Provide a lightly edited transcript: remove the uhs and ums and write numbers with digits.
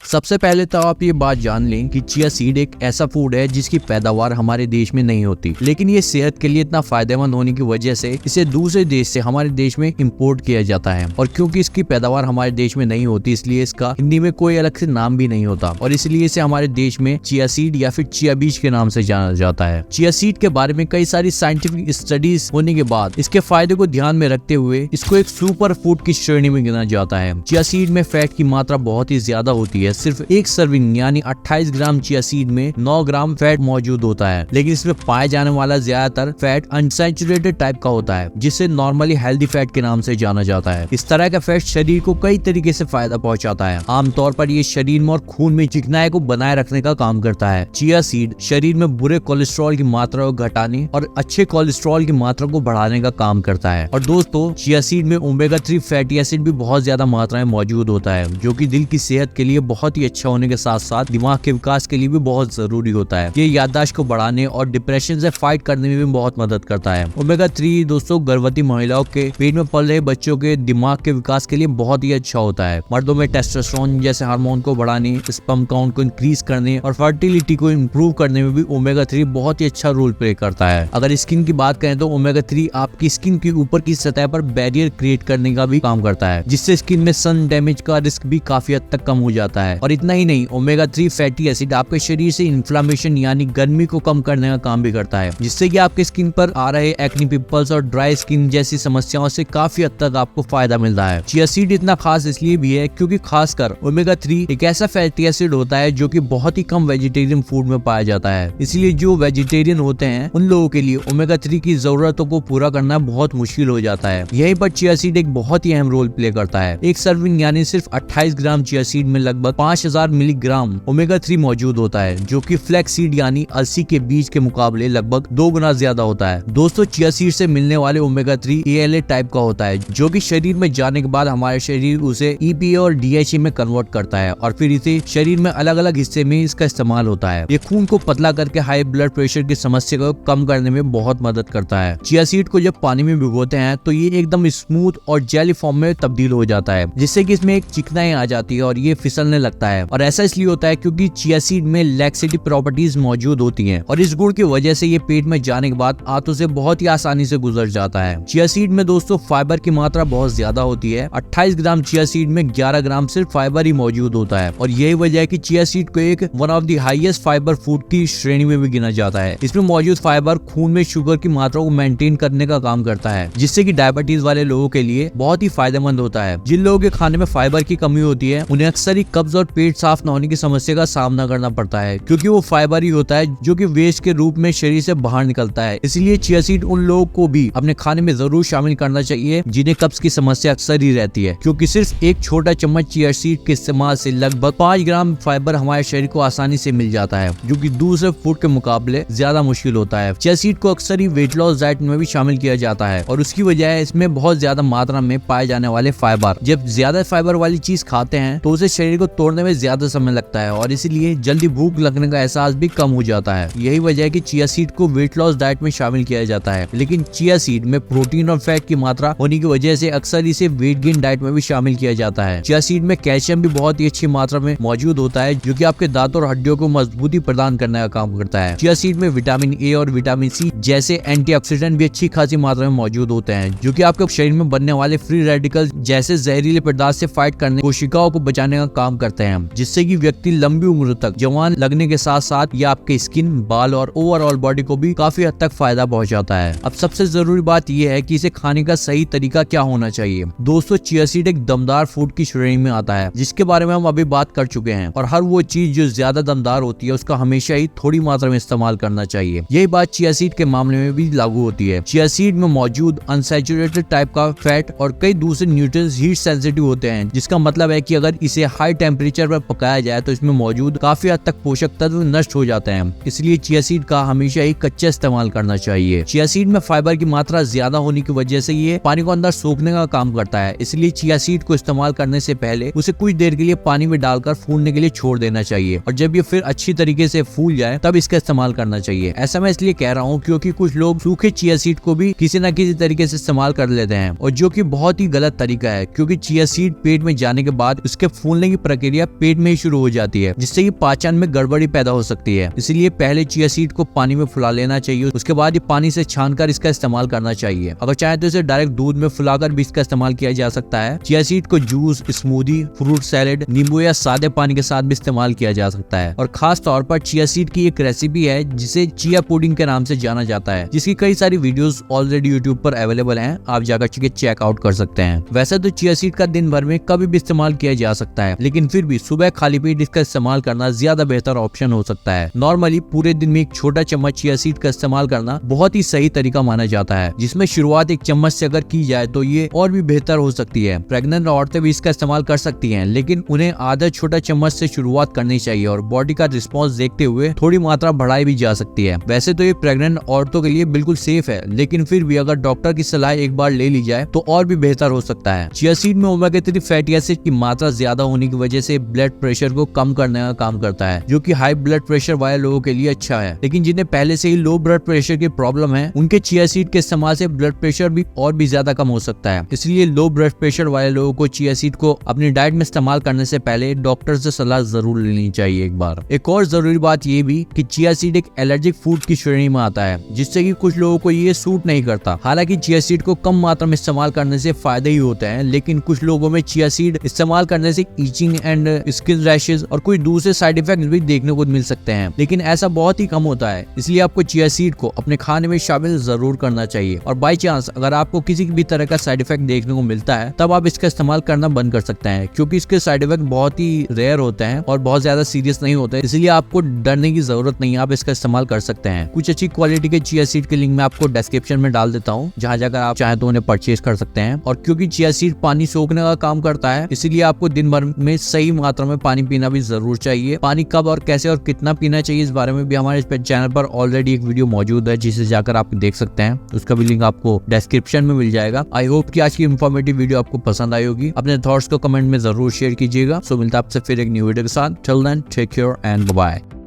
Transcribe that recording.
सबसे पहले तो आप ये बात जान लें कि चिया सीड एक ऐसा फूड है जिसकी पैदावार हमारे देश में नहीं होती, लेकिन ये सेहत के लिए इतना फायदेमंद होने की वजह से इसे दूसरे देश से हमारे देश में इंपोर्ट किया जाता है। और क्योंकि इसकी पैदावार हमारे देश में नहीं होती, इसलिए इसका हिंदी में कोई अलग से नाम भी नहीं होता और इसलिए इसे हमारे देश में चिया सीड या फिर चिया बीज के नाम से जाना जाता है। चिया सीड के बारे में कई सारी साइंटिफिक स्टडीज होने के बाद इसके फायदे को ध्यान में रखते हुए इसको एक सुपर फूड की श्रेणी में गिना जाता है। चिया सीड में फैट की मात्रा बहुत ही ज्यादा होती है। सिर्फ एक सर्विंग यानी 28 ग्राम चिया सीड में 9 ग्राम फैट मौजूद होता है, लेकिन इसमें पाए जाने वाला ज्यादातर फैट अनसैचुरेटेड टाइप का होता है, जिसे नॉर्मली हेल्दी फैट के नाम से जाना जाता है। इस तरह का फैट शरीर को कई तरीके से फायदा पहुंचाता है। आमतौर पर ये शरीर में और खून में चिकनाई को बनाए रखने का काम करता है। चिया सीड शरीर में बुरे कोलेस्ट्रॉल की मात्रा को घटाने और अच्छे कोलेस्ट्रॉल की मात्रा को बढ़ाने का काम करता है। और दोस्तों, चिया सीड में ओमेगा 3 फैटी एसिड भी बहुत ज्यादा मात्रा में मौजूद होता है, जो कि दिल की सेहत के लिए बहुत ही अच्छा होने के साथ साथ दिमाग के विकास के लिए भी बहुत जरूरी होता है। ये याददाश्त को बढ़ाने और डिप्रेशन से फाइट करने में भी बहुत मदद करता है। ओमेगा 3 दोस्तों गर्भवती महिलाओं के पेट में पल रहे बच्चों के दिमाग के विकास के लिए बहुत ही अच्छा होता है। मर्दों में टेस्टोस्टेरोन जैसे हार्मोन को बढ़ाने, स्पर्म काउंट को इंक्रीज करने और फर्टिलिटी को इम्प्रूव करने में भी ओमेगा 3 बहुत ही अच्छा रोल प्ले करता है। अगर स्किन की बात करें तो ओमेगा 3 आपकी स्किन के ऊपर की सतह पर बैरियर क्रिएट करने का भी काम करता है, जिससे स्किन में सन डैमेज का रिस्क भी काफी हद तक कम हो जाता है। और इतना ही नहीं, ओमेगा 3 फैटी एसिड आपके शरीर से इन्फ्लेमेशन यानी गर्मी को कम करने का काम भी करता है, जिससे कि आपके स्किन पर आ रहे एक्ने पिंपल्स और ड्राई स्किन जैसी समस्याओं से काफी हद तक आपको फायदा मिलता है। चिया सीड इतना खास इसलिए भी है क्योंकि खासकर ओमेगा 3 एक ऐसा फैटी एसिड होता है जो कि बहुत ही कम वेजिटेरियन फूड में पाया जाता है। इसलिए जो वेजिटेरियन होते हैं उन लोगों के लिए ओमेगा 3 की जरूरतों को पूरा करना बहुत मुश्किल हो जाता है। यहीं पर चिया सीड एक बहुत ही अहम रोल प्ले करता है। एक सर्विंग यानी सिर्फ 28 ग्राम चिया सीड में लगभग 5000 मिलीग्राम ओमेगा 3 मौजूद होता है, जो कि फ्लैक्स सीड यानी अलसी के बीज के मुकाबले लगभग 2 गुना ज्यादा होता है। दोस्तों, चिया सीड से मिलने वाले ओमेगा 3 ALA टाइप का होता है, जो कि शरीर में जाने के बाद हमारे शरीर उसे EPA और DHA में कन्वर्ट करता है और फिर इसे शरीर में अलग अलग हिस्से में इसका इस्तेमाल होता है। ये खून को पतला करके हाई ब्लड प्रेशर की समस्या को कम करने में बहुत मदद करता है। चिया सीड को जब पानी में भिगोते हैं तो ये एकदम स्मूथ और जेली फॉर्म में तब्दील हो जाता है, जिससे कि इसमें एक चिकनाई आ जाती है और ये फिसलने लगता है। और ऐसा इसलिए होता है क्योंकि चिया सीड में लैक्सेटिव प्रॉपर्टीज मौजूद होती हैं और इस गुण की वजह से ये पेट में जाने के बाद आंतों से बहुत ही आसानी से गुजर जाता है। चिया सीड में दोस्तों फाइबर की मात्रा बहुत ज्यादा होती है। 28 ग्राम चिया सीड में 11 ग्राम सिर्फ फाइबर ही मौजूद होता है और यही वजह है कि चिया सीड को एक one of the highest fibre food की श्रेणी में भी गिना जाता है। इसमें मौजूद फाइबर खून में शुगर की मात्रा को मेंटेन करने का काम करता है, जिससे कि डायबिटीज वाले लोगों के लिए बहुत ही फायदेमंद होता है। जिन लोगों के खाने में फाइबर की कमी होती है उन्हें अक्सर ही कब्ज और पेट साफ न होने की समस्या का सामना करना पड़ता है, क्योंकि वो फाइबर ही होता है जो कि वेस्ट के रूप में शरीर से बाहर निकलता है। इसलिए चिया सीड उन लोगों को भी अपने खाने में जरूर शामिल करना चाहिए जिन्हें कब्ज की समस्या अक्सर ही रहती है, क्योंकि सिर्फ एक छोटा चम्मच चिया सीड के इस्तेमाल से लगभग 5 ग्राम फाइबर हमारे शरीर को आसानी से मिल जाता है, जो कि दूसरे फूड के मुकाबले ज्यादा मुश्किल होता है। चिया सीड को अक्सर ही वेट लॉस डाइट में भी शामिल किया जाता है और उसकी वजह है इसमें बहुत ज्यादा मात्रा में पाए जाने वाले फाइबर। जब ज्यादा फाइबर वाली चीज खाते हैं तो उसे शरीर को तोड़ने में ज्यादा समय लगता है और इसलिए जल्दी भूख लगने का एहसास भी कम हो जाता है। यही वजह है कि चिया सीड को वेट लॉस डाइट में शामिल किया जाता है, लेकिन चिया सीड में प्रोटीन और फैट की मात्रा होने की वजह से अक्सर इसे वेट गेन डाइट में भी शामिल किया जाता है। चिया सीड में कैल्शियम भी बहुत ही अच्छी मात्रा में मौजूद होता है, जो कि आपके दांतों और हड्डियों को मजबूती प्रदान करने का काम करता है। चिया सीड में विटामिन ए और विटामिन सी जैसे एंटीऑक्सीडेंट भी अच्छी खासी मात्रा में मौजूद होते हैं, जो कि आपके शरीर में बनने वाले फ्री रेडिकल जैसे जहरीले पदार्थ से फाइट करने कोशिकाओं को बचाने का काम करते हैं, जिससे कि व्यक्ति लंबी उम्र तक जवान लगने के साथ साथ ये आपके स्किन, बाल और ओवरऑल बॉडी को भी काफी हद तक फायदा पहुंचाता है। अब सबसे जरूरी बात यह है कि इसे खाने का सही तरीका क्या होना चाहिए। दोस्तों, चिया सीड एक दमदार फूड की श्रेणी में आता है, जिसके बारे में हम अभी बात कर चुके हैं, और हर वो चीज जो ज्यादा दमदार होती है उसका हमेशा ही थोड़ी मात्रा में इस्तेमाल करना चाहिए। यही बात चिया सीड के मामले में भी लागू होती है। चिया सीड में मौजूद अनसैचुरेटेड टाइप का फैट और कई दूसरे न्यूट्रिएंट्स हीट सेंसिटिव होते हैं, जिसका मतलब है कि अगर इसे हाई टेम्परेचर पर पकाया जाए तो इसमें मौजूद काफी हद तक पोषक तत्व नष्ट हो जाते हैं। इसलिए चिया सीड का हमेशा ही कच्चा इस्तेमाल करना चाहिए। चिया सीड में फाइबर की मात्रा ज्यादा होने की वजह से ये पानी को अंदर सोखने का काम करता है, इसलिए चिया सीड को इस्तेमाल करने से पहले उसे कुछ देर के लिए पानी में डालकर फूलने के लिए छोड़ देना चाहिए, और जब ये फिर अच्छी तरीके से फूल जाए तब इसका इस्तेमाल करना चाहिए। ऐसा मैं इसलिए कह रहा हूँ क्योंकि कुछ लोग सूखे चिया सीड को भी किसी न किसी तरीके से इस्तेमाल कर लेते हैं, और जो कि बहुत ही गलत तरीका है, क्योंकि चिया सीड पेट में जाने के बाद उसके फूलने की प्रक्रिया प्रक्रिया पेट में ही शुरू हो जाती है, जिससे कि पाचन में गड़बड़ी पैदा हो सकती है। इसलिए पहले चिया सीड को पानी में फुला लेना चाहिए, उसके बाद ये पानी से छानकर इसका इस्तेमाल करना चाहिए। अगर चाहे तो इसे डायरेक्ट दूध में फुलाकर भी इसका इस्तेमाल किया जा सकता है। चिया सीड को जूस, स्मूदी, फ्रूट सैलेड, नींबू या सादे पानी के साथ भी इस्तेमाल किया जा सकता है। और खास तौर पर चिया सीड की एक रेसिपी है जिसे चिया पुडिंग के नाम से जाना जाता है, जिसकी कई सारी वीडियोस ऑलरेडी यूट्यूब पर अवेलेबल हैं, आप जाकर चेक आउट कर सकते हैं। वैसे तो चिया सीड का दिन भर में कभी भी इस्तेमाल किया जा सकता है, लेकिन फिर भी सुबह खाली पेट इसका इस्तेमाल करना ज्यादा बेहतर ऑप्शन हो सकता है। नॉर्मली पूरे दिन में एक छोटा चम्मच चिया सीड का इस्तेमाल करना बहुत ही सही तरीका माना जाता है, जिसमें शुरुआत एक चम्मच से अगर की जाए तो ये और भी बेहतर हो सकती है। प्रेग्नेंट औरतें भी इसका इस्तेमाल कर सकती हैं, लेकिन उन्हें आधा छोटा चम्मच से शुरुआत करनी चाहिए और बॉडी का रिस्पॉन्स देखते हुए थोड़ी मात्रा बढ़ाई भी जा सकती है। वैसे तो ये प्रेग्नेंट औरतों के लिए बिल्कुल सेफ है, लेकिन फिर भी अगर डॉक्टर की सलाह एक बार ले ली जाए तो और भी बेहतर हो सकता है। चिया सीड में ओमेगा 3 फैटी एसिड की मात्रा ज्यादा होने की वजह से ब्लड प्रेशर को कम करने का काम करता है, जो कि हाई ब्लड प्रेशर वाले लोगों के लिए अच्छा है। लेकिन जिन्हें पहले से ही लो ब्लड प्रेशर की प्रॉब्लम है, उनके चिया सीड के इस्तेमाल से ब्लड प्रेशर भी और भी ज्यादा कम हो सकता है। इसलिए लो ब्लड प्रेशर वाले लोगों को चिया सीड को अपनी डाइट में इस्तेमाल करने से पहले डॉक्टर से सलाह जरूर लेनी चाहिए एक बार। एक और जरूरी बात ये भी कि चिया सीड एक एलर्जिक फूड की श्रेणी में आता है, जिससे कि कुछ लोगों को ये सूट नहीं करता। हालांकि चिया सीड को कम मात्रा में इस्तेमाल करने से फायदे ही होते हैं, लेकिन कुछ लोगों में चिया सीड इस्तेमाल करने से ईचिंग एंड स्किन रैशेस और कुछ दूसरे साइड इफेक्ट भी देखने को मिल सकते हैं, लेकिन ऐसा बहुत ही कम होता है। इसलिए आपको चिया सीड को अपने खाने में शामिल जरूर करना चाहिए, और बाई चांस अगर आपको किसी भी तरह का साइड इफेक्ट देखने को मिलता है तब आप इसका इस्तेमाल करना बंद कर सकते हैं, क्योंकि इसके साइड इफेक्ट बहुत ही रेयर होते हैं और बहुत ज्यादा सीरियस नहीं होते, इसलिए आपको डरने की जरूरत नहीं है, आप इसका इस्तेमाल कर सकते हैं। कुछ अच्छी क्वालिटी के चिया सीड के लिंक मैं आपको डिस्क्रिप्शन में डाल देता हूँ, जहाँ जाकर आप चाहे तो उन्हें परचेज कर सकते हैं। और क्योंकि चिया सीड पानी सोखने का काम करता है, इसीलिए आपको दिन भर में सही मात्रा में पानी पीना भी जरूर चाहिए। पानी कब और कैसे और कितना पीना चाहिए इस बारे में भी हमारे चैनल पर ऑलरेडी एक वीडियो मौजूद है, जिसे जाकर आप देख सकते हैं, उसका भी लिंक आपको डिस्क्रिप्शन में मिल जाएगा। आई होप कि आज की इंफॉर्मेटिव वीडियो आपको पसंद आई होगी। अपने थॉट्स को कमेंट में जरूर शेयर कीजिएगा। सो मिलता है आपसे फिर एक न्यू वीडियो के साथ। Till then take care and bye.